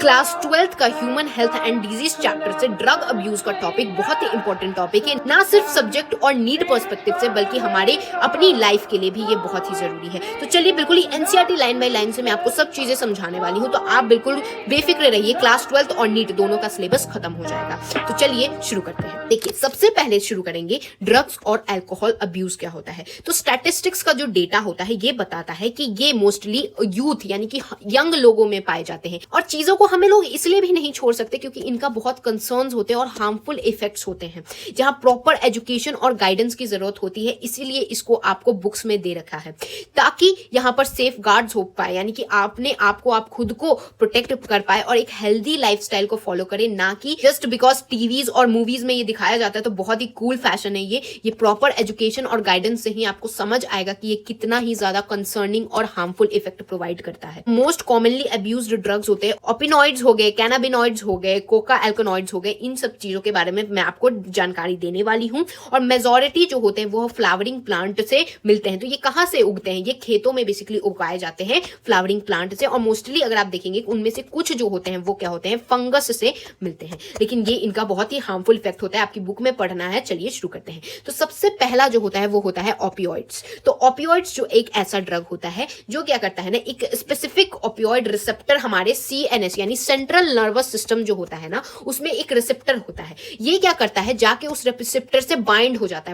Class 12th का human health and disease chapter से drug abuse का टॉपिक बहुत ही इंपॉर्टेंट टॉपिक है, ना सिर्फ सब्जेक्ट और नीड पर्सपेक्टिव से बल्कि हमारे अपनी लाइफ के लिए भी ये बहुत ही जरूरी है। तो चलिए बिल्कुल ही एनसीईआरटी लाइन बाय लाइन से मैं आपको सब चीजें समझाने वाली हूँ, तो आप बिल्कुल बेफिक्र रहिए। क्लास 12th और नीट दोनों का सिलेबस खत्म हो जाएगा। तो चलिए शुरू करते हैं। देखिए सबसे पहले शुरू करेंगे ड्रग्स और अल्कोहल अब्यूज क्या होता है। तो स्टैटिस्टिक्स का जो डेटा होता है ये बताता है कि ये मोस्टली यूथ यानी कि यंग लोगों में पाए जाते हैं, और चीजों को हमें लोग इसलिए भी नहीं छोड़ सकते क्योंकि इनका बहुत कंसर्न्स होते हैं और हार्मफुल इफेक्ट्स होते हैं, जहां प्रॉपर एजुकेशन और गाइडेंस की जरूरत होती है। इसीलिए इसको आपको बुक्स में दे रखा है ताकि यहां पर सेफ गार्ड्स हो पाए, यानी कि आपने आपको आप खुद को प्रोटेक्ट कर पाए और एक हेल्दी लाइफस्टाइल को फॉलो करें, ना कि जस्ट बिकॉज टीवीज और मूवीज में ये दिखाया जाता है तो बहुत ही कूल फैशन है ये प्रॉपर एजुकेशन और गाइडेंस से ही आपको समझ आएगा कि ये कितना ही ज्यादा कंसर्निंग और हार्मफुल इफेक्ट प्रोवाइड करता है। मोस्ट कॉमनली अब्यूज्ड ड्रग्स होते हैं ओपिनॉइड्स हो गए, कैनाबिनॉइड्स हो गए, कोका एल्कोनॉइड्स हो गए। इन सब चीजों के बारे में मैं आपको जानकारी देने वाली हूं। और मेजॉरिटी जो होते हैं वो फ्लावरिंग प्लांट से मिलते हैं। तो ये कहां से उगते हैं? ये खेतों में बेसिकली उगाए जाते हैं फ्लावरिंग प्लांट से, और मोस्टली अगर आप देखेंगे उनमें से कुछ जो होते हैं वो क्या होते हैं, फंगस से मिलते हैं, लेकिन ये इनका बहुत ही हार्मफुल इफेक्ट होता है। आपकी बुक में पढ़ना है। चलिए शुरू करते हैं। तो सबसे पहला जो होता है वो होता है ओपियोइड्स। तो ओपियोइड्स जो एक ऐसा ड्रग होता है जो क्या करता है ना, एक स्पेसिफिक ओपियोइड रिसेप्टर हमारे सीएनएस यानी सेंट्रल नर्वस सिस्टम जो होता है ना, उसमें एक रिसेप्टर होता है। ये क्या करता है, जाके उस रिसेप्टर से बाइंड हो जाता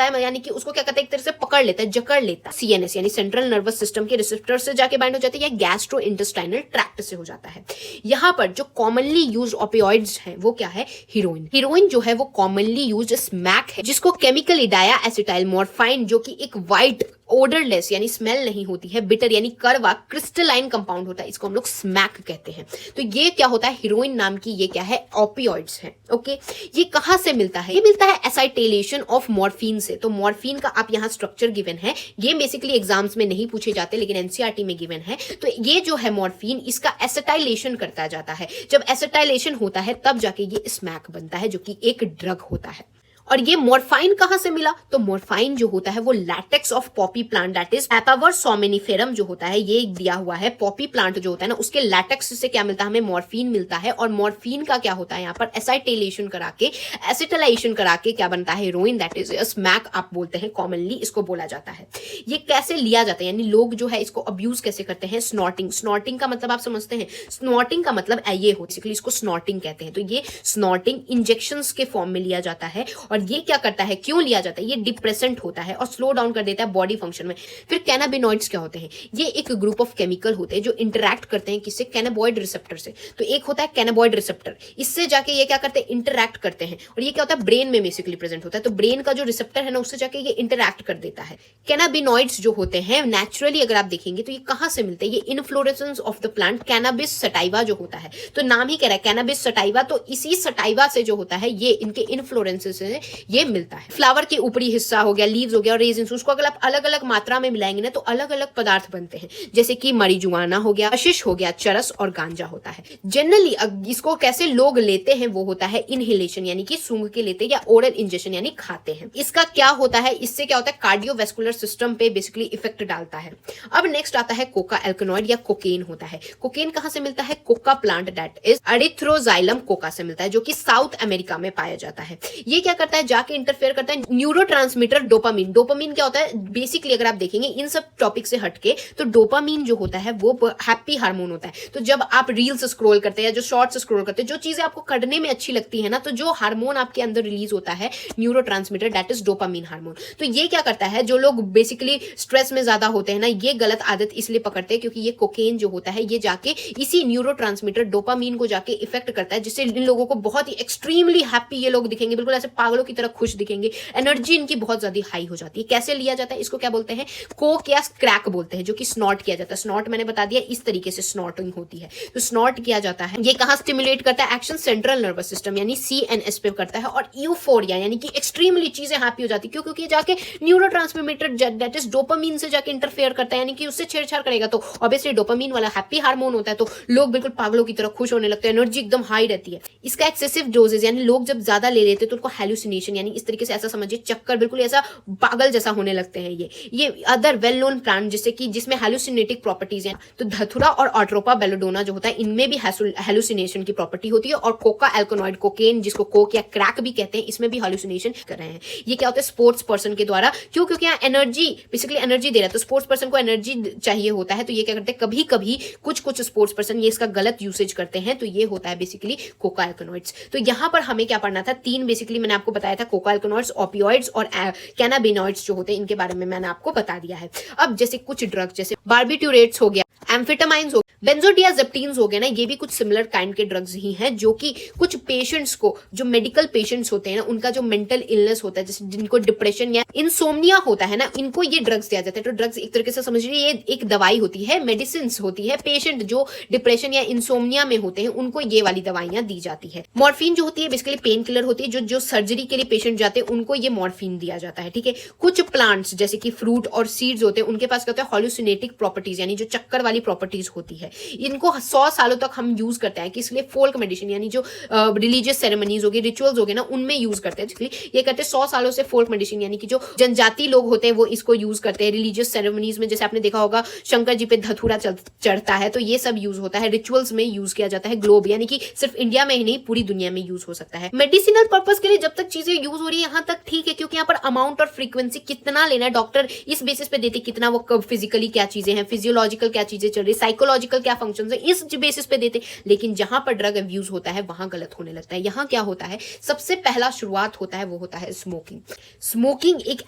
है यानी कि उसको क्या करता है, एक तरह से पकड़ लेता है, जकड़ लेता है। सीएनएस यानी सेंट्रल नर्वस सिस्टम के रिसेप्टर से जाके बाइंड हो जाता है, या गैस्ट्रो इंटेस्टाइनल ट्रैक्ट से हो जाता है। यहां पर जो कॉमनली यूज ओपियोइड्स हैं वो क्या है, हीरोइन। हीरोइन जो है वो कॉमनली यूज स्मैक है, जिसको केमिकली डाया एसिटाइल मॉर्फाइन, जो कि एक व्हाइट ओडरलेस यानी स्मेल नहीं होती है, बिटर यानी कड़वा क्रिस्टलाइन कंपाउंड होता है, इसको हम लोग स्मैक कहते हैं। तो ये क्या होता है, हीरोइन नाम की ये क्या है, ओपियोइड्स है। ओके, ये कहां से मिलता है? ये मिलता है एसाइटेलेशन ऑफ मॉर्फिन से। तो मॉर्फिन का आप यहां स्ट्रक्चर गिवन है, ये बेसिकली एग्जाम्स में नहीं पूछे जाते लेकिन एनसीईआरटी में गिवन है। तो ये जो है मॉर्फिन, इसका एसिटाइलेशन करता जाता है। जब एसिटाइलेशन होता है तब जाके ये स्मैक बनता है, जो कि एक ड्रग होता है। और ये मॉर्फाइन कहां से मिला? तो मॉर्फाइन जो होता है वो latex of poppy plant, that is papaver somniferum जो होता है, ये दिया हुआ है। पॉपी प्लांट जो होता है ना, उसके लैटेक्स से क्या मिलता है, हमें मॉर्फिन मिलता है। और मॉर्फिन का क्या होता है, यहाँ पर एसाइटेलेशन करा के, एसिटाइलेशन करा के क्या बनता है, हीरोइन, दैट इज स्मैक आप बोलते हैं, कॉमनली इसको बोला जाता है। ये कैसे लिया जाता है, यानी लोग जो है इसको अब्यूज कैसे करते हैं? स्नॉटिंग। स्नॉटिंग का मतलब आप समझते हैं? स्नॉटिंग का मतलब ये हो, बेसिकली इसको स्नॉटिंग कहते हैं। तो ये स्नॉटिंग इंजेक्शंस के फॉर्म में लिया जाता है। और ये क्या करता है, क्यों लिया जाता है? ये डिप्रेसेंट होता है और स्लो डाउन कर देता है बॉडी फंक्शन में। फिर कैनाबिनॉइड्स क्या होते हैं? ये एक ग्रुप ऑफ केमिकल होते हैं जो इंटरैक्ट करते हैं किससे, कैनाबॉइड रिसेप्टर से। तो एक होता है कैनाबॉइड रिसेप्टर, इससे जाके ये क्या करते हैं, इंटरैक्ट करते हैं। और ये क्या होता है, ब्रेन में बेसिकली प्रेजेंट होता है। तो ब्रेन का जो रिसेप्टर है ना, उससे जाके ये इंटरैक्ट कर देता है। कैनाबिनॉइड्स जो होते हैं नेचुरली अगर आप देखेंगे तो ये कहां से मिलते हैं, ये inflorescence of the plant cannabis sativa जो होता है। तो नाम ही कह रहा है कैनाबिस सटाइवा, तो इसी सटाइवा से जो होता है ये इनके इन्फ्लोरेंसेस से ये मिलता है। फ्लावर के ऊपरी हिस्सा हो गया, लीव्स हो गया और रेजिन्स, उसको अगर आप अलग अलग मात्रा में मिलाएंगे ना तो अलग अलग पदार्थ बनते हैं, जैसे कि मरीजुआना हो गया, आशीष हो गया, चरस और गांजा होता है। जनरली इसको कैसे लोग लेते हैं वो होता है इनहेलेशन, यानी कि सूंघ के लेते हैं, या ओरल इंजेक्शन यानी खाते हैं। इसका क्या होता है, इससे क्या होता है, कार्डियोवैस्कुलर सिस्टम पे बेसिकली इफेक्ट डालता है। अब नेक्स्ट आता है कोका एल्कनॉइड या कोकेन होता है। कोकेन कहां से मिलता है, Coca plant, that is Erythroxylum Coca से मिलता है, जो कि साउथ अमेरिका में पाया जाता है। ये क्या करता है, जाके इंटरफेयर करता है न्यूरोट्रांसमीटर डोपामिन। डोपामिन क्या होता है, बेसिकली अगर आप देखेंगे इन सब टॉपिक से हटके, तो डोपामिन जो होता है वो हैप्पी हार्मोन होता है। तो जब आप रील्स स्क्रॉल करते हैं या जो शॉर्ट्स स्क्रॉल करते हैं, जो चीजें आपको करने में अच्छी लगती है ना, तो जो हार्मोन आपके अंदर रिलीज होता है neurotransmitter, that is dopamine hormone. तो ये क्या करता है, जो लोग बेसिकली स्ट्रेस में ज्यादा होते हैं ना, ये गलत आदत इसलिए पकड़ते हैं क्योंकि ये कोकेन जो होता है ये जाके इसी न्यूरोट्रांसमीटर डोपामिन को जाके इफेक्ट करता है, जिससे इन लोगों को बहुत ही एक्सट्रीमली हैप्पी ये लोग दिखेंगे, बिल्कुल ऐसे पागलों की तरह खुश दिखेंगे, एनर्जी इनकी बहुत ज्यादा हाई हो जाती है। कैसे लिया जाता है, इसको क्या बोलते हैं, कोक या क्रैक बोलते हैं, जो कि स्नॉट किया जाता है। स्नॉट मैंने बता दिया, इस तरीके से स्नॉटिंग होती है। तो स्नॉट किया जाता है। ये कहां स्टिमुलेट करता है, एक्शन सेंट्रल नर्वस सिस्टम यानी सीएनएस पे करता है। और यूफोरिया यानी कि एक्सट्रीमली चीजें हैप्पी हो जाती है, क्योंकि ये जाके न्यूरोट्रांसमीटर दैट इज डोपामिन से जाके इंटरफेयर करता है, यानी कि उससे छेड़छाड़ करेगा। तो ऑब्वियसली डोपामिन वाला हैप्पी हार्मोन होता है, तो लोग बिल्कुल पागलों की तरह खुश होने लगते हैं, एनर्जी एकदम हाई रहती है। इसका एक्सेसिव डोजेज यानी लोग जब ज्यादा ले लेते हैं तो उनको हेलुसिनेशन हेलुसिनेशन, यानी इस तरीके से ऐसा समझिए चक्कर, बिल्कुल ऐसा पागल जैसा होने लगते हैं ये अदर वेल नोन प्लांट जैसे कि जिसमें हेलुसिनेटिक प्रॉपर्टीज हैं, तो धतूरा और ऑट्रोपा बेलोडोना जो होता है इनमें भी हेलुसिनेशन की प्रॉपर्टी होती है, और कोका एल्कोनॉइड कोकेन जिसको कोक या क्रैक भी कहते हैं, इसमें भी हेलुसिनेशन कर रहे हैं। ये क्या होता है स्पोर्ट्स पर्सन के द्वारा, क्योंकि यहाँ एनर्जी, बेसिकली एनर्जी दे रहा है, तो स्पोर्ट्स पर्सन को एनर्जी चाहिए होता है, तो ये क्या करते हैं कभी कभी कुछ स्पोर्ट्स पर्सन ये इसका गलत यूसेज करते हैं, तो ये होता है बेसिकली कोका एल्कोनॉइड्स। तो यहाँ पर हमें क्या पढ़ना था, तीन बेसिकली मैंने आपको बताया था, कोका एल्कोनॉइड्स, ओपियोइड्स और कैनाबिनॉइड्स जो होते हैं, इनके बारे में मैंने आपको बता दिया है। अब जैसे कुछ ड्रग जैसे बार्बिट्यूरेट्स हो गया, एम्फेटामाइंस हो, बेंजोडियाजेपिन्स हो गए ना, ये भी कुछ सिमिलर काइंड के ड्रग्स ही हैं जो कि कुछ पेशेंट्स को, जो मेडिकल पेशेंट्स होते हैं ना, उनका जो मेंटल इलनेस होता है, जैसे जिनको डिप्रेशन या इंसोम्निया होता है ना, इनको ये ड्रग्स दिया जाता है। तो ड्रग्स एक तरीके से समझिए ये एक दवाई होती है, मेडिसिन होती है। पेशेंट जो डिप्रेशन या इंसोम्निया में होते हैं उनको ये वाली दवाइयां दी जाती है। मॉर्फिन जो होती है बेसिकली पेन किलर होती है, जो सर्जरी के लिए पेशेंट जाते हैं उनको ये मॉर्फिन दिया जाता है, ठीक है। कुछ प्लांट्स जैसे कि फ्रूट और सीड्स होते हैं, उनके पास क्या होता है हॉल्यूसिनेटिक प्रॉपर्टीज, यानी जो चक्कर वाली प्रॉपर्टीज होती है। इनको 100 सालों तक हम यूज करते हैं, किस लिए, फोल्क मेडिसिन, यानी जो रिलीजियस सेरेमनीज हो गए, रिचुअल्स हो गए ना, उनमें यूज करते हैं। इसलिए ये कहते हैं 100 सालों से फोल्क मेडिसिन, यानी कि जो जनजाति लोग होते हैं वो इसको यूज करते हैं। रिलीजियस सेरेमनीज में जैसे आपने देखा होगा शंकर जी पे धतूरा चढ़ता है, तो ये सब यूज होता है। रिचुअल्स में यूज किया जाता है, ग्लोब यानी कि सिर्फ इंडिया में ही नहीं पूरी दुनिया में यूज हो सकता है। मेडिसिनल पर्पस के लिए जब तक चीजें यूज हो रही है यहाँ तक ठीक है, क्योंकि यहाँ पर अमाउंट और फ्रीक्वेंसी कितना लेना है डॉक्टर इस बेसिस पे देते, कितना वो फिजिकली क्या चीजें हैं, फिजियोलॉजिकल क्या चीजें चल रही, साइकोलॉजिकल क्या फंक्शन है, इस बेसिस पे देते। लेकिन जहां पर ड्रग अब्यूज होता है वहां गलत होने लगता है। यहाँ क्या होता है, सबसे पहला शुरुआत होता है वो होता है स्मोकिंग। स्मोकिंग एक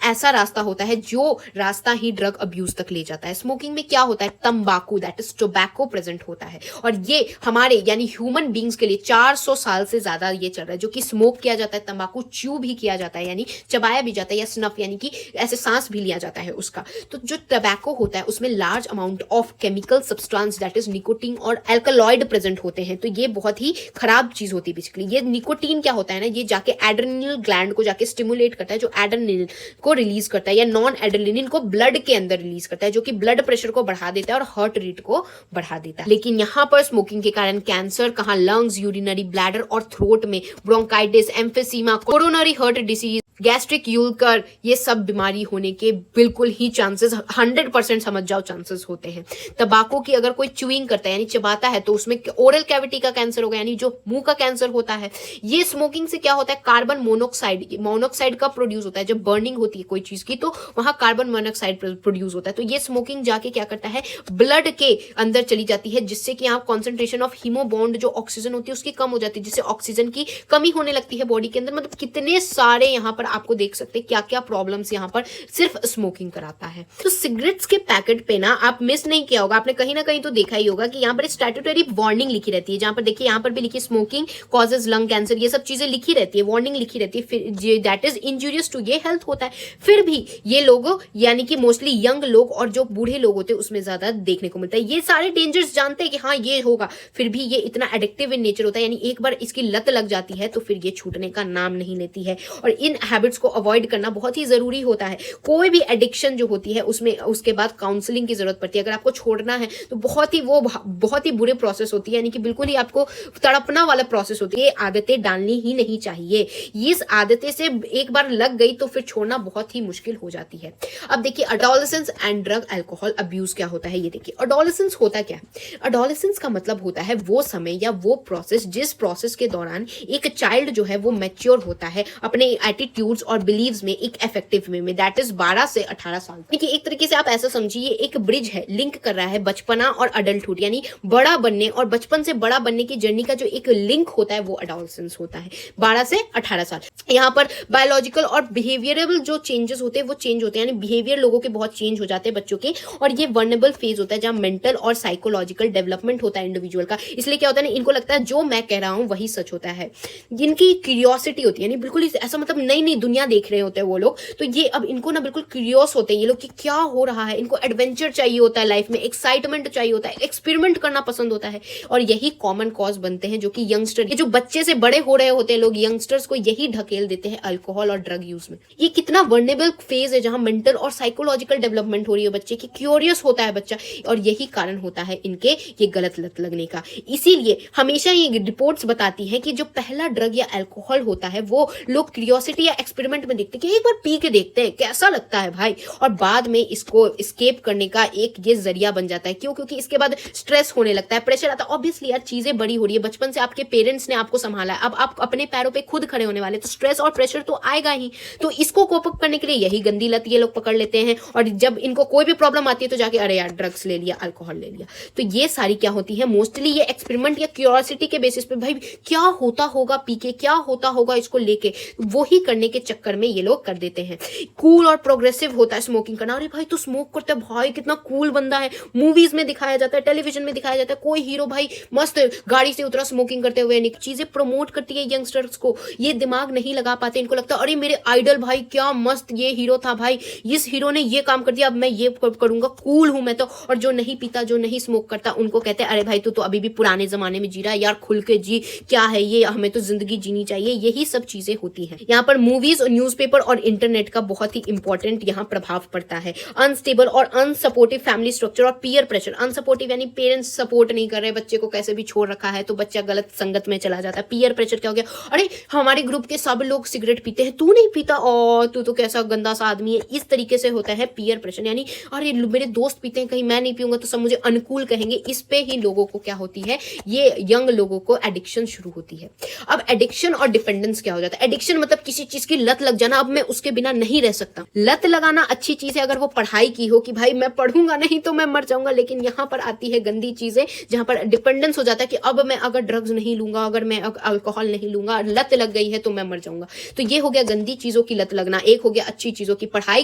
ऐसा रास्ता होता है जो रास्ता ही ड्रग अब्यूज तक ले जाता है। स्मोकिंग में क्या होता है, तंबाकू, दैट इज टोबैको प्रेजेंट होता है, और ये हमारे यानी ह्यूमन बींग्स के लिए 400 साल से ज्यादा ये चल रहा है, जो कि स्मोक किया जाता है, तंबाकू च्यू भी किया जाता है, यानी चबाया भी जाता है, या स्नफ यानी कि ऐसे सांस भी लिया जाता है उसका। तो जो टोबैको होता है उसमें large amount of chemical substance that is nicotine और एल्कलॉइड प्रेजेंट होते हैं, तो ये बहुत ही खराब चीज होती है बेसिकली। ये निकोटीन क्या होता है ना, ये जाके एड्रेनल ग्लैंड को जाके स्टिमुलेट करता है, जो एड्रेनलिन को रिलीज करता है, या नॉन एड्रेनलिन को ब्लड के अंदर रिलीज करता है, जो कि ब्लड प्रेशर को बढ़ा देता है और हार्ट रेट को बढ़ा देता है। लेकिन यहाँ पर स्मोकिंग के कारण कैंसर, कहाँ लंग्स, यूरिनरी ब्लैडर और थ्रोट में bronchitis, emphysema, coronary heart disease, gastric ulcer, ये सब बीमारी होने के बिल्कुल ही चांसेस 100% समझ जाओ चांसेस होते हैं। तंबाकू की अगर कोई च्यूइंग करता है यानी चबाता है तो उसमें ओरल कैविटी का कैंसर होगा, यानी जो मुंह का कैंसर होता है। ये स्मोकिंग से क्या होता है, कार्बन मोनोक्साइड का प्रोड्यूस होता है। जब बर्निंग होती है कोई चीज की तो वहां कार्बन मोनोक्साइड प्रोड्यूस होता है, तो ये स्मोकिंग जाके क्या करता है, ब्लड के अंदर चली जाती है, जिससे कि यहाँ कॉन्सेंट्रेशन ऑफ हीमोबॉन्ड जो ऑक्सीजन होती है उसकी कम हो जाती है, जिससे ऑक्सीजन की कमी होने लगती है बॉडी के अंदर। मतलब कितने सारे यहाँ पर आपको देख सकते हैं क्या क्या प्रॉब्लम्स यहाँ पर सिर्फ स्मोकिंग कराता है। तो सिगरेट्स के पैकेट पे ना आप मिस नहीं किया होगा, आपने कहीं ना कहीं तो देखा ही होगा कि यहाँ पर स्टैट्यूटरी वार्निंग लिखी रहती है, जहां पर देखिए यहाँ पर भी लिखी स्मोकिंग कॉजेज लंग कैंसर, ये सब चीजें लिखी रहती है, वार्निंग लिखी रहती है, दैट इज इंजूरियस टू ये हेल्थ होता है। फिर भी ये लोग यानी कि मोस्टली यंग लोग और जो बूढ़े लोग होते हैं उसमें ज्यादा देखने को मिलता है। ये सारे डेंजर्स जानते हैं कि हाँ ये होगा, फिर भी ये इतना एडिक्टिव इन नेचर होता है, यानी एक बार इसकी लत लग जाती है तो फिर ये छूटने का नाम नहीं लेती है। और इन हैबिट्स को अवॉइड करना बहुत ही जरूरी होता है। कोई भी एडिक्शन जो होती है उसमें उसके बाद काउंसलिंग की जरूरत पड़ती है। अगर आपको छोड़ना है तो बहुत ही बुरे प्रोसेस होती है, यानी कि बिल्कुल ही आपको तड़पना वाला प्रोसेस होती है। ये आदतें डालनी ही नहीं चाहिए, इस आदतें से एक बार लग गई तो फिर छोड़ना बहुत ही मुश्किल हो जाती है। अब देखिए adolescence and drug alcohol abuse क्या होता है, ये देखिए एडोलेसेंस होता क्या है। एडोलेसेंस का मतलब होता है वो समय या वो प्रोसेस जिस प्रोसेस के दौरान एक चाइल्ड जो है वो मैच्योर होता है अपने एटीट्यूड्स और बिलीव्स में एक इफेक्टिव वे में, दैट इज 12 से 18 साल। देखिए एक तरीके से आप ऐसा समझिए एक ब्रिज है, लिंक कर रहा है बचपना और अडल्टहुड, यानी बड़ा बनने और बचपन से बड़ा बनने की जर्नी का जो एक लिंक होता है वो एडोलेसेंस होता है, 12 से 18 साल। यहाँ पर बायोलॉजिकल और बिहेवियरल जो चेंजेस होते हैं वो चेंज होते हैं, यानी बिहेवियर लोगों के बहुत चेंज हो जाते हैं बच्चों के, और ये वर्नेबल फेज होता है जहाँ मेंटल और साइकोलॉजिकल डेवलपमेंट होता है इंडिविजुअल का। इसलिए क्या होता है ना, इनको लगता है जो मैं कह रहा हूँ वही सच होता है। जिनकी क्यूरियोसिटी होती है, यानी बिल्कुल ऐसा मतलब नई नई दुनिया देख रहे होते हैं वो लोग, तो ये अब इनको ना बिल्कुल क्यूरियस होते हैं ये लोग कि क्या हो रहा है, इनको एडवेंचर चाहिए होता है लाइफ में, एक्साइटमेंट चाहिए होता है, एक्सपेरिमेंट करना पसंद होता है, और यही कॉमन कॉज बनते हैं जो कि यंगस्टर, ये जो बच्चे से बड़े हो रहे होते हैं लोग, यंगस्टर्स को यही ढकेल देते हैं अल्कोहल और ड्रग यूज में। ये कितना वर्नेबल फेज है जहां मेंटल और साइकोलॉजिकल डेवलपमेंट हो रही है बच्चे की, क्यूरियस होता है बच्चा, और यही कारण होता है इनके ये गलत लत लगने का। इसीलिए हमेशा ये रिपोर्ट्स बताती हैं कि जो पहला ड्रग या अल्कोहल होता है वो लोग क्यूरियोसिटी या एक्सपेरिमेंट में देखते हैं कि एक बार पी के देखते हैं कैसा लगता है भाई, और बाद में इसको एस्केप करने का एक ये जरिया बन जाता है। क्यों? क्योंकि इसके बाद स्ट्रेस होने लगता है, प्रेशर आता है। ऑब्वियसली यार चीजें बड़ी हो रही है, बचपन से आपके पेरेंट्स ने आपको संभाला है, अब आप अपने पैरों पे खुद खड़े होने वाले, तो स्ट्रेस और प्रेशर तो आएगा ही। तो इसको कोप अप करने के लिए यही गंदी लत ये लोग पकड़ लेते हैं, और जब इनको कोई भी प्रॉब्लम आती है तो जाके अरे यार ड्रग्स ले लिया, अल्कोहल ले लिया। तो ये सारी क्या होती है, मोस्टली ये एक्सपेरिमेंट या क्यूरियोसिटी के बेसिस पे, भाई क्या होता होगा पी के, क्या होता होगा इसको लेके, वो ही करने के चक्कर में ये लोग कर देते हैं। कूल और प्रोग्रेसिव होता है स्मोकिंग करना, अरे भाई तू स्मोक करता है भाई, कितना कूल बंदा है, मूवीज में दिखाया जाता है, टेलीविजन में दिखाया जाता है, कोई हीरो भाई मस्त गाड़ी से उतरा स्मोकिंग करते हुए, चीजें प्रमोट करती है यंगस्टर्स को, ये दिमाग नहीं लगा पाते, इनको लगता है अरे मेरे आइडल भाई क्या मस्त ये हीरो था भाई, इस हीरो ने ये काम कर दिया, अब मैं ये करूंगा, कूल हूं मैं तो। और जो नहीं पीता, जो नहीं स्मोक करता, उनको कहते हैं अरे भाई तू तो अभी भी पुराने जमाने में जी रहा है यार, खुल के जी, क्या है ये, हमें तो जिंदगी जीनी चाहिए। यही सब चीजें होती हैं। यहाँ पर मूवीज और न्यूज़पेपर और इंटरनेट का बहुत ही इंपॉर्टेंट यहाँ प्रभाव पड़ता है। अनस्टेबल और अनसपोर्टिव फैमिली स्ट्रक्चर और पीयर प्रेशर। अनसपोर्टिव यानी पेरेंट्स सपोर्ट नहीं कर रहे, बच्चे को कैसे भी छोड़ रखा है, तो बच्चा गलत संगत में चला जाता है। पीयर प्रेशर क्या हो गया, अरे हमारे ग्रुप के सब लोग सिगरेट पीते हैं, तू नहीं पीता, और तू तो कैसा गंदा सा आदमी है। इस तरीके से होता है पीयर प्रेशर, यानी अरे मेरे दोस्त पीते हैं, कहीं मैं नहीं पीऊंगा तो सब मुझे अनुकूल कहेंगे। इस पे ही लोगों को क्या होती है, ये यंग लोगों को एडिक्शन शुरू होती है। अब एडिक्शन और डिपेंडेंस क्या हो जाता है। एडिक्शन मतलब किसी चीज की लत लग जाना, अब मैं उसके बिना नहीं रह सकता। लत लगाना अच्छी चीज है अगर वो पढ़ाई की हो, कि भाई मैं पढ़ूंगा नहीं तो मैं मर जाऊंगा, लेकिन यहां पर आती है गंदी चीजें जहां पर डिपेंडेंस हो जाता है कि अब मैं अगर ड्रग्स नहीं लूंगा, अगर मैं अल्कोहल नहीं लूंगा, लत लग गई है तो मैं मर जाऊंगा। तो ये हो गया गंदी चीजों की लत लगना। एक हो गया अच्छी चीजों की, पढ़ाई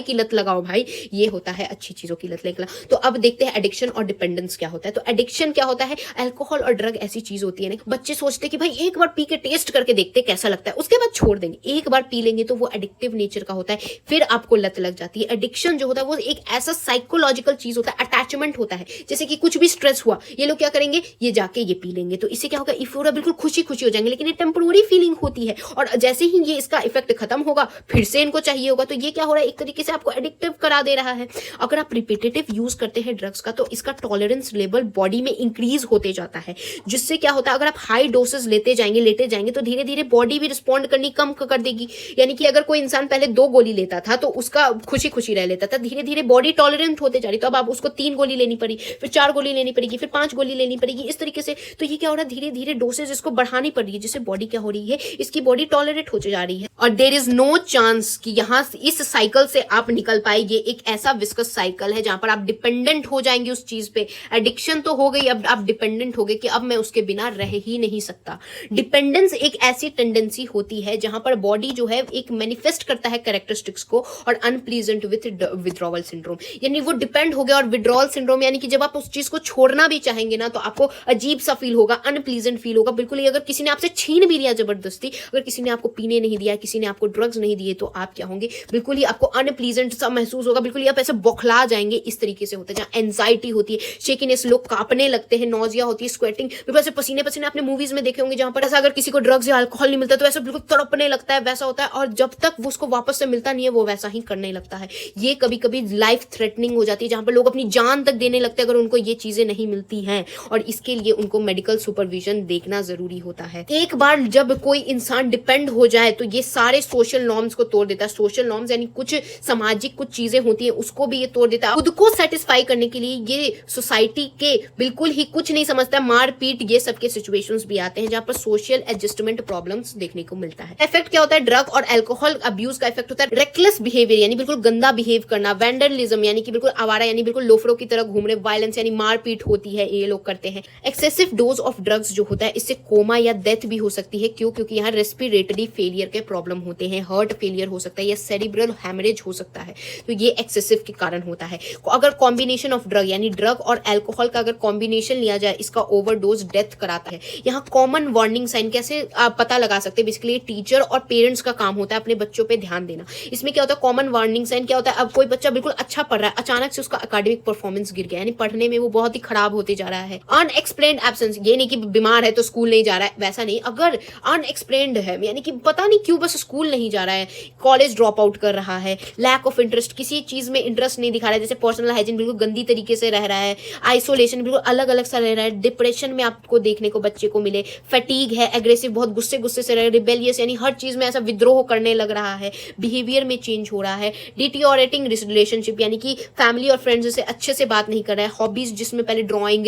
की लत लगाओ भाई, ये होता है अच्छी चीजों की लत लगना। तो अब देखते हैं एडिक्शन और डिपेंडेंस क्या होता है। तो एडिक्शन क्या होता है, अल्कोहल और ड्रग ऐसी चीज होती है ना, बच्चे सोचते कि भाई एक बार पी के टेस्ट करके देखते कैसा लगता है, उसके बाद छोड़ देंगे। एक बार पी लेंगे तो वो एडिक्टिव नेचर का होता है, फिर आपको लत लग जाती है। एडिक्शन जो होता है वो एक ऐसा साइकोलॉजिकल चीज होता है, अटैचमेंट होता है। जैसे कि कुछ भी स्ट्रेस हुआ, ये लोग क्या करेंगे, ये जाके ये पी लेंगे, तो इससे क्या होगा, इफोरा बिल्कुल खुशी खुशी हो जाएंगे, लेकिन ये टेम्पोररी फीलिंग होती है, और जैसे ही ये इसका इफेक्ट खत्म होगा फिर से इनको चाहिए होगा। तो ये क्या हो रहा है, एक तरीके से आपको एडिक्टिव करा दे रहा है। अगर आप रिपीटेटिव यूज करते हैं ड्रग्स का, तो इसका टॉलरेंस लेवल बॉडी में इंक्रीज होते जाता है, जिससे क्या होता है, अगर आप हाई डोसेस लेते जाएंगे तो धीरे धीरे बॉडी भी रिस्पॉन्ड करनी कम कर देगी। यानी कि अगर कोई इंसान पहले 2 गोली लेता था तो उसका खुशी खुशी रह लेता था, धीरे धीरे बॉडी टॉलरेंट होते जा रही, तो अब आप उसको 3 गोली लेनी पड़ी, फिर 4 गोली लेनी पड़ेगी, फिर 5 गोली लेनी पड़ेगी, इस तरीके से। तो ये क्या हो रहा है, धीरे धीरे डोसेज इसको बढ़ानी पड़ रही है, जिससे बॉडी क्या हो रही है, इसकी बॉडी टॉलरेट होती जा रही है, और देयर इज नो चांस कि यहां इस साइकिल से आप निकल पाए। ये एक ऐसा विस्कस साइकिल है जहां पर आप डिपेंडेंट हो जाएंगे उस चीज पे। एडिक्शन तो हो गई, अब आप डिपेंडेंट हो गए कि अब मैं उसके बिना रह ही नहीं सकता। डिपेंडेंस एक ऐसी टेंडेंसी होती है जहां पर बॉडी जो है एक मैनिफेस्ट करता है कैरेक्टरिस्टिक्स को, और अनप्लीजेंट विथ विड्रॉवल सिंड्रोम, यानी वो डिपेंड हो गया। और विड्रॉवल सिंड्रोम यानी कि जब आप उस चीज को छोड़ना भी चाहेंगे ना, तो आपको अजीब सा फील होगा, अनप्लीजेंट फील होगा बिल्कुल ही। अगर किसी ने आपसे छीन भी लिया जबरदस्ती, अगर किसी ने आपको पीने नहीं दिया, किसी ने आपको ड्रग्स नहीं दिए, तो आप क्या होंगे, बिल्कुल ही आपको अनप्लीजेंट सा महसूस होगा, बिल्कुल ही आप ऐसे बौखला जाएंगे। इस तरीके से होता है जहां एंजाइटी होती है, शेकिनेस, लोग कांपने लगते हैं, नौजिया होती है, स्वेटिंग, बिल्कुल ऐसे पसीने पसीने आपने मूवीज में देखे होंगे, जहां पर ऐसा अगर किसी को ड्रग्स या अल्कोहल नहीं मिलता तो ऐसा बिल्कुल तड़पने लगता है, वैसा होता है। और जब तक वो उसको वापस से मिलता नहीं है, वो वैसा ही करने लगता है। ये कभी कभी लाइफ थ्रेटनिंग हो जाती है, जहां पर लोग अपनी जान तक देने लगते हैं अगर उनको ये चीजें नहीं मिलती हैं, और इसके लिए उनको मेडिकल सुपरविजन देखना जरूरी होता है। एक बार जब कोई इंसान डिपेंड हो जाए तो ये सारे सोशल नॉर्म्स को तोड़ देता है। सोशल नॉर्म्स यानी कुछ सामाजिक कुछ चीजें होती है, उसको भी ये तोड़ देता है। खुद को सेटिस्फाई करने के लिए ये सोसाइटी के बिल्कुल ही कुछ नहीं समझता, मारपीट, ये सब के सिचुएशंस भी आते हैं जहां पर सोशल एडजस्टमेंट प्रॉब्लम्स देखने को मिलता है। इफेक्ट क्या होता है, ड्रग और अल्कोहल अब्यूज का इफेक्ट होता है रेकलेस बिहेवियर, यानी बिल्कुल गंदा बिहेव करना, वैंडलिज्म यानी कि बिल्कुल आवारा, यानी बिल्कुल लोफरों की तरह घूम रहे, वायलेंस यानी मारपीट होती है, ये लोग करते हैं। एक्सेसिव डोज ऑफ ड्रग्स जो होता है, इससे कोमा या डेथ भी हो सकती है। क्यों? क्योंकि यहाँ रेस्पिरेटरी फेलियर के प्रॉब्लम होते हैं, हार्ट फेलियर हो सकता है, या सेरिब्रल हैमरेज हो सकता है। तो ये एक्सेसिव के कारण होता है। अगर कॉम्बिनेशन ऑफ ड्रग यानी ड्रग और अल्कोहल का अगर कॉम्बिनेशन लिया जाए, इसका ओवरडोज डेथ कराता है। यहाँ कॉमन वार्निंग साइन कैसे आप पता लगा सकते हैं, बेसिकली टीचर और पेरेंट्स का काम होता है अपने बच्चों पे ध्यान देना। इसमें क्या होता है, कॉमन वार्निंग साइन क्या होता है, अब कोई बच्चा बिल्कुल अच्छा पढ़ रहा है, अचानक से उसका एकेडमिक परफॉर्मेंस गिर गया, यानी पढ़ने में वो बहुत ही खराब होते जा रहा है। अनएक्सप्लेन्ड एब्सेंस, ये नहीं कि बीमार है तो स्कूल नहीं जा रहा है, वैसा नहीं, अगर अनएक्सप्लेन्ड है यानी कि पता नहीं क्यों बस स्कूल नहीं जा रहा है, कॉलेज ड्रॉप आउट कर रहा है, लैक ऑफ इंटरेस्ट, किसी चीज में इंटरेस्ट नहीं दिखा रहा है, जैसे पर्सनल हाइजीन बिल्कुल गंदी तरीके से रह रहा है, आइसोलेशन बिल्कुल अलग अलग सा रह रहा है, डिप्रेशन में आपको देखने को बच्चे को मिले, फटीग है, एग्रेसिव बहुत गुस्से गुस्से से रह रहा है, रिबेलियस यानी हर चीज में ऐसा विद्रोह करने लग रहा है, बिहेवियर में चेंज हो रहा है, डिटियोरेटिंग रिलेशनशिप यानी कि फैमिली और फ्रेंड्स से अच्छे से बात नहीं कर रहा है, हॉबीज जिसमें पहले ड्राइंग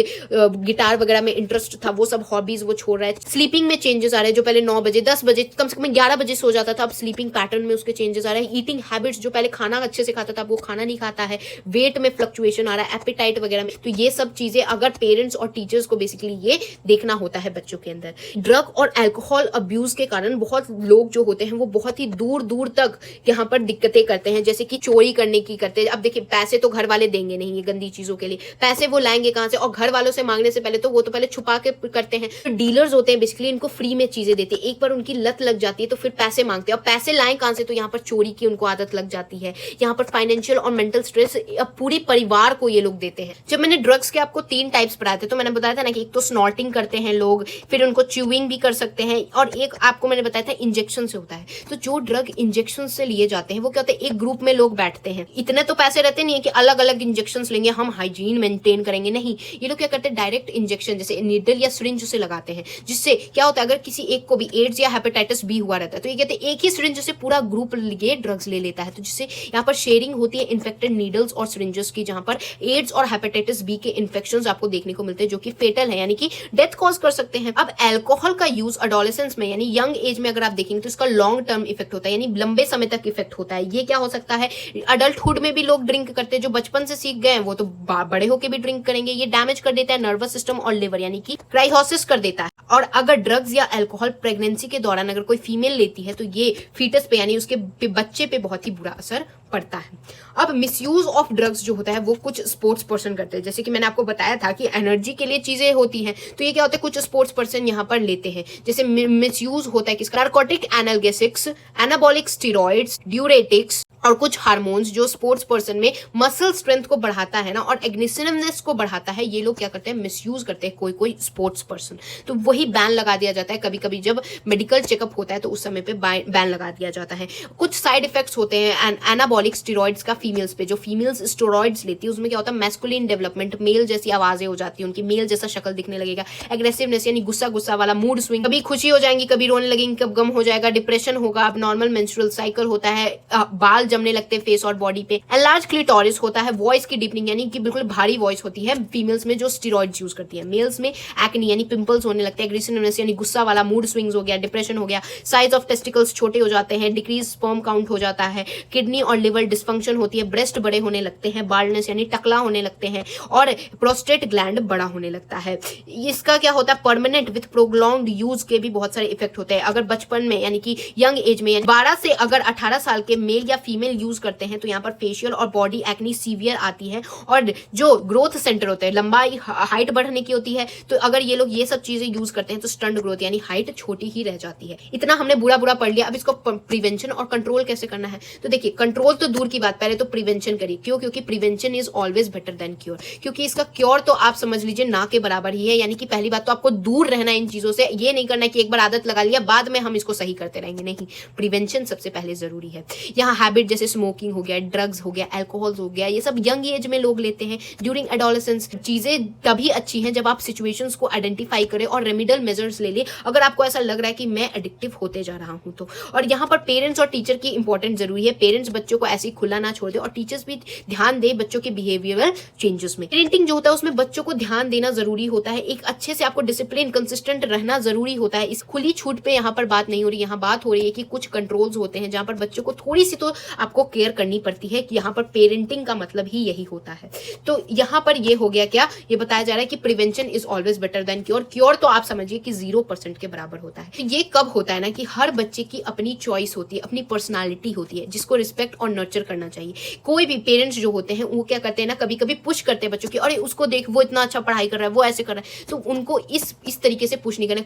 गिटार वगैरह में इंटरेस्ट था वो सब हॉबीज वो छोड़ रहा है, स्लीपिंग में चेंजेस आ रहे हैं, जो पहले 9 बजे 10 बजे कम से कम 11 बजे सो जाता था, अब स्लीपिंग पैटर्न में उसके चेंजेस आ रहे हैं, ईटिंग हैबिट्स जो पहले खाना अच्छे से खाता था वो खाना नहीं खाता है, वेट में फ्लक्चुएशन आ रहा है, एपेटाइट वगैरह में, तो ये सब चीजें अगर पेरेंट्स और टीचर्स को बेसिकली ये देखना होता है बच्चों के अंदर। ड्रग और अल्कोहल अब्यूज के कारण बहुत लोग जो होते हैं वो बहुत ही दूर दूर तक यहाँ पर दिक्कतें करते हैं, जैसे कि चोरी करने की करते हैं। अब देखिए पैसे तो घर वाले देंगे नहीं ये गंदी चीजों के लिए, पैसे वो लाएंगे कहां से, और घर वालों से मांगने से पहले तो वो तो पहले छुपा के करते हैं। तो डीलर्स होते हैं बेसिकली इनको फ्री में चीजें देते हैं, एक बार उनकी लत लग जाती है तो फिर पैसे मांगते हैं, और पैसे लाएं कहां से, तो यहाँ पर चोरी की उनको आदत लग जाती है, यहाँ पर फाइनेंशियल और मेंटल स्ट्रेस अब पूरी परिवार को ये लोग देते हैं। जब मैंने ड्रग्स के आपको 3 टाइप्स पढ़ाए थे तो मैंने बताया था ना कि एक तो स्नॉटिंग करते हैं लोग, फिर उनको च्यूइंग भी कर सकते हैं, और एक आपको मैंने बताया था इंजेक्शन से होता है। तो जो ड्रग इंजेक्शन से लिए जाते हैं वो क्या होता है, एक ग्रुप में लोग बैठते हैं, इतने तो पैसे रहते नहीं है कि अलग अलग इंजेक्शन लेंगे, हम हाइजीन मेंटेन करेंगे, नहीं, ये लोग क्या करते हैं डायरेक्ट इंजेक्शन जैसे नीडल या सिरिंज से लगाते हैं, जिससे क्या होता है अगर किसी एक को भी एड्स या हेपेटाइटिस बी हुआ रहता है तो ये कहते हैं एक ही सिरिंज से पूरा ग्रुप ये ड्रग्स ले लेता है, तो जिससे यहाँ पर शेयरिंग होती है इन्फेक्टेड नीडल्स और सिरिंजेस की, जहां पर एड्स और हेपेटाइटिस बी के इन्फेक्शंस आपको देखने को मिलते हैं जो कि फेटल है यानी कि डेथ कॉज कर सकते हैं। अब अल्कोहल का यूज एडोलेसेंस में यानी यंग एज में अगर आप देखेंगे तो इसका लॉन्ग टर्म इफेक्ट होता है, यानी लंबे समय तक इफेक्ट होता है। ये क्या हो सकता है, अडल्टहुड में भी लोग ड्रिंक करते हैं, जो बचपन से सीख गए हैं वो तो बड़े होकर भी ड्रिंक करेंगे। ये डैमेज कर देता है नर्वस सिस्टम और लिवर यानी कि क्राइहोसिस कर देता है। और अगर ड्रग्स या अल्कोहल प्रेगनेंसी के दौरान अगर कोई फीमेल लेती है तो ये फीटस पे यानी उसके बच्चे पे बहुत ही बुरा असर पड़ता है। अब मिसयूज ऑफ ड्रग्स जो होता है वो कुछ स्पोर्ट्स पर्सन करते हैं, जैसे कि मैंने आपको बताया था कि एनर्जी के लिए चीजें होती हैं, तो ये क्या होता है कुछ स्पोर्ट्स पर्सन यहाँ पर लेते हैं। जैसे मिसयूज होता है किसका, नार्कोटिक एनाल्गेसिक्स, एनाबॉलिक स्टीरॉइड्स, ड्यूरेटिक्स और कुछ हार्मोन्स जो स्पोर्ट्स पर्सन में मसल स्ट्रेंथ को बढ़ाता है ना और एग्रेसिवनेस को बढ़ाता है, ये लोग क्या करते हैं मिसयूज करते हैं कोई स्पोर्ट्स पर्सन, तो वही बैन लगा दिया जाता है। कभी कभी जब मेडिकल चेकअप होता है तो उस समय पे बैन लगा दिया जाता है। कुछ साइड इफेक्ट्स होते हैं एनाबॉलिक स्टेरॉइड्स का फीमेल्स पे, जो फीमेल्स स्टेरॉइड्स लेती है उसमें क्या होता है मैस्कुलिन डेवलपमेंट, मेल जैसी आवाजें हो जाती है, उनकी मेल जैसा शक्ल दिखने लगेगा, एग्रेसिवनेस यानी गुस्सा गुस्सा वाला, मूड स्विंग, कभी खुशी हो जाएंगी कभी रोने लगेंगी, कब गम हो जाएगा, डिप्रेशन होगा, अब नॉर्मल मेंस्ट्रुअल साइकिल होता है, बाल जमने लगते हैं फेस और बॉडी पे, एनलार्ज क्लिटोरिस होता है, वॉइस की डीपनिंग यानी कि बिल्कुल भारी वॉइस होती है फीमेल्स में जो स्टेरॉइड्स यूज करती है। मेल्स में एक्ने यानी पिंपल्स होने लगते हैं, एग्रेसिवनेस यानी गुस्सा वाला, मूड स्विंग्स हो गया, डिप्रेशन हो गया, साइज ऑफ टेस्टिकल्स छोटे हो जाते हैं, डिक्रीज स्पर्म काउंट हो जाता है, किडनी और लिवर डिस्फंक्शन होती है, ब्रेस्ट बड़े होने लगते हैं, बाल्डनेस यानी टकला होने लगते हैं, और प्रोस्टेट ग्लैंड बड़ा होने लगता है। इसका क्या होता है परमानेंट विद प्रोलॉन्ग्ड यूज के भी बहुत सारे इफेक्ट होते हैं। अगर बचपन में यानी कि यंग एज में यानी 12 से अगर 18 साल के मेल या फीमेल यूज करते हैं तो यहाँ पर फेशियल और बॉडी एक्नी सीवियर आती है, और जो ग्रोथ सेंटर होते हैं लंबाई हाइट बढ़ने की होती है, तो अगर ये लोग ये सब चीजें यूज करते हैं तो स्टंट ग्रोथ यानी हाइट छोटी ही रह जाती है। इतना हमने बुरा बुरा पढ़ लिया, अब इसको प्रिवेंशन और कंट्रोल कैसे करना है। तो देखिए कंट्रोल तो दूर की बात, पहले तो प्रिवेंशन करिए। क्यों? क्योंकि prevention is always better than cure, क्योंकि इसका क्योर तो आप समझ लीजिए ना के बराबर ही है। यानी कि पहली बात तो आपको दूर रहना इन चीजों से, ये नहीं करना कि एक बार आदत लगा लिया बाद में हम इसको सही करते रहेंगे, नहीं, प्रिवेंशन सबसे पहले जरूरी है। यहाँ हैबिट जैसे स्मोकिंग हो गया, ड्रग्स हो गया, अल्कोहल हो गया, ये सब यंग एज में लोग लेते हैं ड्यूरिंग एडोलेसेंस। चीजें तभी अच्छी हैं जब आप सिचुएशंस को आइडेंटिफाई करें और रेमिडल मेजर्स ले ले, अगर आपको ऐसा लग रहा है कि मैं एडिक्टिव होते जा रहा हूं तो। और यहाँ पर पेरेंट्स और टीचर की इंपॉर्टेंट जरूरी है, पेरेंट्स बच्चों को ऐसे ही खुला ना छोड़ दे और टीचर्स भी ध्यान दे बच्चों के बिहेवियरल चेंजेस में। पेरेंटिंग जो होता है उसमें बच्चों को ध्यान देना जरूरी होता है, एक अच्छे से आपको डिसिप्लिन कंसिस्टेंट रहना जरूरी होता है। इस खुली छूट पे यहाँ पर बात नहीं हो रही, यहाँ बात हो रही है कि कुछ कंट्रोल्स होते हैं जहां पर बच्चों को थोड़ी सी तो आपको केयर करनी पड़ती है कि यहाँ पर पेरेंटिंग का मतलब ही यही होता है। तो यहाँ पर ये हो गया क्या, ये बताया जा रहा है कि prevention is always better than cure. Cure तो आप समझिए कि 0% के बराबर होता है। तो ये कब होता है ना कि हर बच्चे की अपनी चॉइस होती है, अपनी पर्सनालिटी होती है, जिसको रिस्पेक्ट और नर्चर करना चाहिए। कोई भी पेरेंट्स जो होते हैं वो क्या करते हैं ना, कभी कभी पुश करते हैं बच्चों की, अरे उसको देख वो इतना अच्छा पढ़ाई कर रहा है, वो ऐसे कर रहा है, तो उनको इस तरीके से पुश नहीं करना।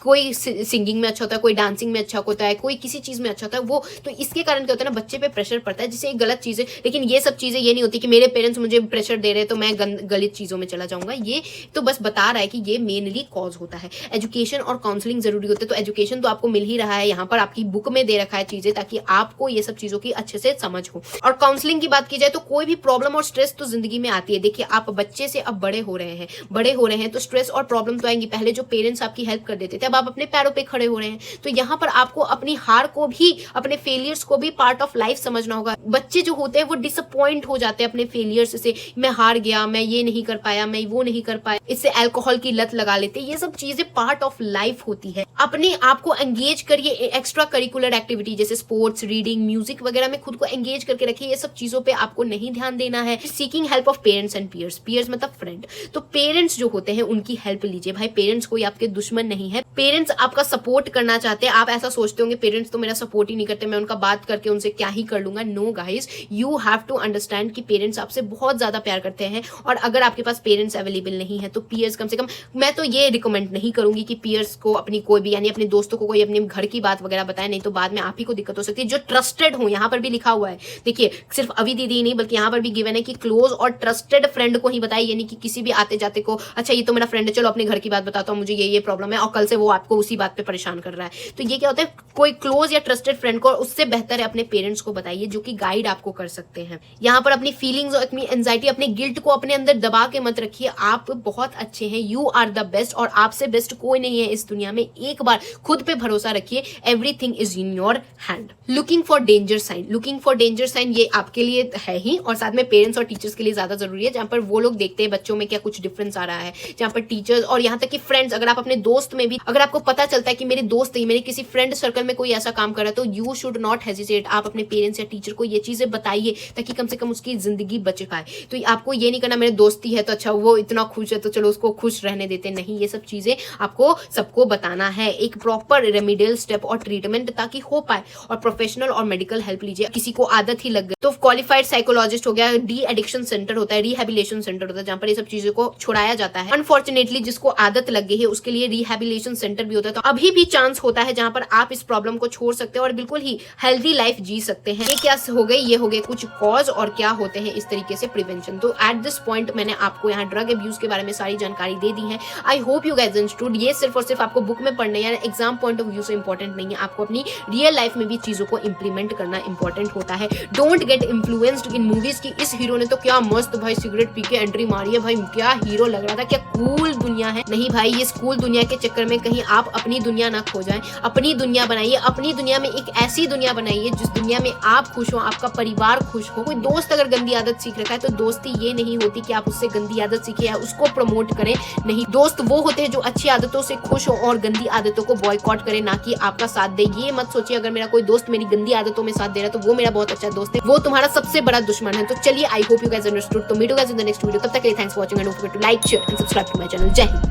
कोई सिंगिंग में अच्छा होता है, कोई डांसिंग में अच्छा होता है, कोई किसी चीज में अच्छा होता है, वो तो इसके कारण क्या होता है ना, बच्चे पे प्रेशर पड़ता है, जिससे एक गलत चीज है। लेकिन ये सब चीजें ये नहीं होती कि मेरे पेरेंट्स मुझे प्रेशर दे रहे हैं तो मैं गलत चीजों में चला जाऊंगा। ये तो बस बता रहा है कि ये मेनली कॉज होता है। एजुकेशन और काउंसलिंग जरूरी होते हैं, तो एजुकेशन तो आपको मिल ही रहा है, यहाँ पर आपकी बुक में दे रखा है चीजें, ताकि आपको ये सब चीजों की अच्छे से समझ हो। और काउंसलिंग की बात की जाए तो कोई भी प्रॉब्लम और स्ट्रेस तो जिंदगी में आती है। देखिए आप बच्चे से अब बड़े हो रहे हैं तो स्ट्रेस और प्रॉब्लम तो आएंगी। पहले जो पेरेंट्स आपकी हेल्प कर देते थे, अब आप अपने पैरों पे खड़े हो रहे हैं, तो यहाँ पर आपको अपनी हार को भी, अपने फेलियर्स को भी पार्ट ऑफ लाइफ समझना होगा। बच्चे जो होते हैं वो डिसअपॉइंट हो जाते हैं अपने फेलियर्स से, मैं हार गया, मैं ये नहीं कर पाया, मैं वो नहीं कर पाया, इससे अल्कोहल की लत लगा लेते। ये सब चीजें पार्ट ऑफ लाइफ होती है। अपने आप को एंगेज करिए एक्स्ट्रा करिकुलर एक्टिविटी जैसे स्पोर्ट्स, रीडिंग, म्यूजिक वगैरह में खुद को एंगेज करके रखिए। ये सब चीजों पे आपको नहीं ध्यान देना है। Seeking help of parents and peers, peers मतलब फ्रेंड, तो पेरेंट्स जो होते हैं उनकी हेल्प लीजिए। भाई पेरेंट्स कोई आपके दुश्मन नहीं है, पेरेंट्स आपका सपोर्ट करना चाहते हैं। आप ऐसा सोचते होंगे पेरेंट्स तो मेरा सपोर्ट ही नहीं करते, मैं उनका बात करके उनसे क्या ही कर लूंगा। No guys, you have to understand कि पेरेंट्स आपसे बहुत ज्यादा प्यार करते हैं, और अगर आपके पास पेरेंट्स अवेलेबल नहीं है तो पीयर्स कम से कम, मैं तो ये रिकमेंड नहीं करूंगी कि पीयर्स को अपनी कोई भी, यानी अपने दोस्तों को कोई अपने घर की बात वगैरह बताए, नहीं तो बाद में आप ही को दिक्कत हो सकती है। जो ट्रस्टेड हो, यहाँ पर भी लिखा हुआ है, देखिए सिर्फ अभी दीदी नहीं बल्कि यहाँ पर भी गिवन है कि क्लोज और ट्रस्टेड फ्रेंड को ही बताइए, यानी कि किसी भी आते जाते को, अच्छा ये तो मेरा फ्रेंड है, चलो अपने घर की बात बताता हूँ, मुझे ये प्रॉब्लम है, और कल से वो आपको उसी बात पे परेशान कर रहा है। तो ये क्या होता है, कोई क्लोज या ट्रस्टेड फ्रेंड को, उससे बेहतर है अपने पेरेंट्स को बताइए, जो कि गाइड आपको कर सकते हैं। यहाँ पर अपनी फीलिंग्स और अपनी एंजाइटी, अपने गिल्ट को अपने अंदर दबा के मत रखिए। आप बहुत अच्छे हैं, यू आर द बेस्ट, और आपसे बेस्ट कोई नहीं है इस दुनिया में। एक बार खुद पे भरोसा रखिए, everything is in your hand. Looking for danger sign, looking for danger sign ये आपके लिए है ही, और साथ में पेरेंट्स और टीचर्स के लिए ज्यादा जरूरी है, जहां पर वो लोग देखते हैं बच्चों में क्या कुछ डिफरेंस आ रहा है, जहां पर टीचर्स और यहाँ तक कि फ्रेंड्स, अगर आप अपने दोस्त में भी, अगर आपको पता चलता है कि मेरे दोस्त ही, मेरे किसी फ्रेंड सर्कल में कोई ऐसा काम कर रहा है, तो यू शुड नॉट हेजिटेट, आप अपने पेरेंट्स या टीचर को ये चीजें बताइए, ताकि कम से कम उसकी जिंदगी बच पाए। तो आपको ये नहीं करना मेरे दोस्ती है तो अच्छा वो इतना खुश है तो चलो उसको खुश रहने देते, नहीं, ये सब चीजें आपको सबको बताना है। एक प्रॉपर रेमेडियल स्टेप और ट्रीटमेंट ताकि हो पाए, और प्रोफेशनल और मेडिकल हेल्प लीजिए। किसी को आदत ही लग गई तो क्वालिफाइड साइकोलॉजिस्ट हो गया, डी एडिक्शन सेंटर होता है, रिहैबिलिटेशन सेंटर होता है, जहां पर ये सब चीजों को छुड़ाया जाता है। अनफॉर्चुनेटली जिसको आदत लग गई है उसके लिए रिहैबिलिटेशन सेंटर भी होता है, तो अभी भी चांस होता है जहां पर आप इस प्रॉब्लम को छोड़ सकते हैं और बिल्कुल ही हेल्दी लाइफ जी सकते हैं। ये क्या हो गई, ये हो गए कुछ कॉज और क्या होते हैं इस तरीके से प्रिवेंशन। तो एट दिस पॉइंट मैंने आपको यहाँ ड्रग अब्यूज के बारे में सारी जानकारी दे दी है। आई होप यू गाइस अंडरस्टूड। ये सिर्फ और सिर्फ आपको बुक में पढ़ने या एग्जाम पॉइंट ऑफ व्यू से इंपॉर्टेंट नहीं है, आपको अपनी रियल लाइफ में भी चीजों को इंप्लीमेंट करना इंपॉर्टेंट होता है। Don't get influenced in movies की, इस हीरो ने तो क्या मस्त भाई सिगरेट पी के एंट्री मारी है, भाई क्या हीरो लग रहा था, क्या कूल दुनिया है। नहीं भाई, ये स्कूल दुनिया के चक्कर में कहीं आप अपनी दुनिया ना खो जाएं। अपनी दुनिया बनाइए, अपनी दुनिया में एक ऐसी दुनिया बनाइए जिस दुनिया में आप खुश हो, आपका परिवार खुश हो। कोई दोस्त अगर गंदी आदत सीख रखा है तो दोस्ती ये नहीं होती कि आप उससे गंदी आदत सीखे या उसको प्रमोट करें, नहीं, दोस्त वो होते हैं जो अच्छी आदतों से खुश हो और गंदी आदतों को बॉयकॉट करे, ना कि आपका साथ दे। ये मत सोचिए अगर मेरा कोई दोस्त मेरी गंदी आदतों में साथ दे रहा है तो वो मेरा बहुत अच्छा दोस्त है, वो तुम्हारा सबसे बड़ा दुश्मन है। तो चलिए, I hope you guys understood. तो meet you guys in the next video, तब तक के लिए thanks for watching and don't forget to like, share and subscribe to my channel. जय हिंद।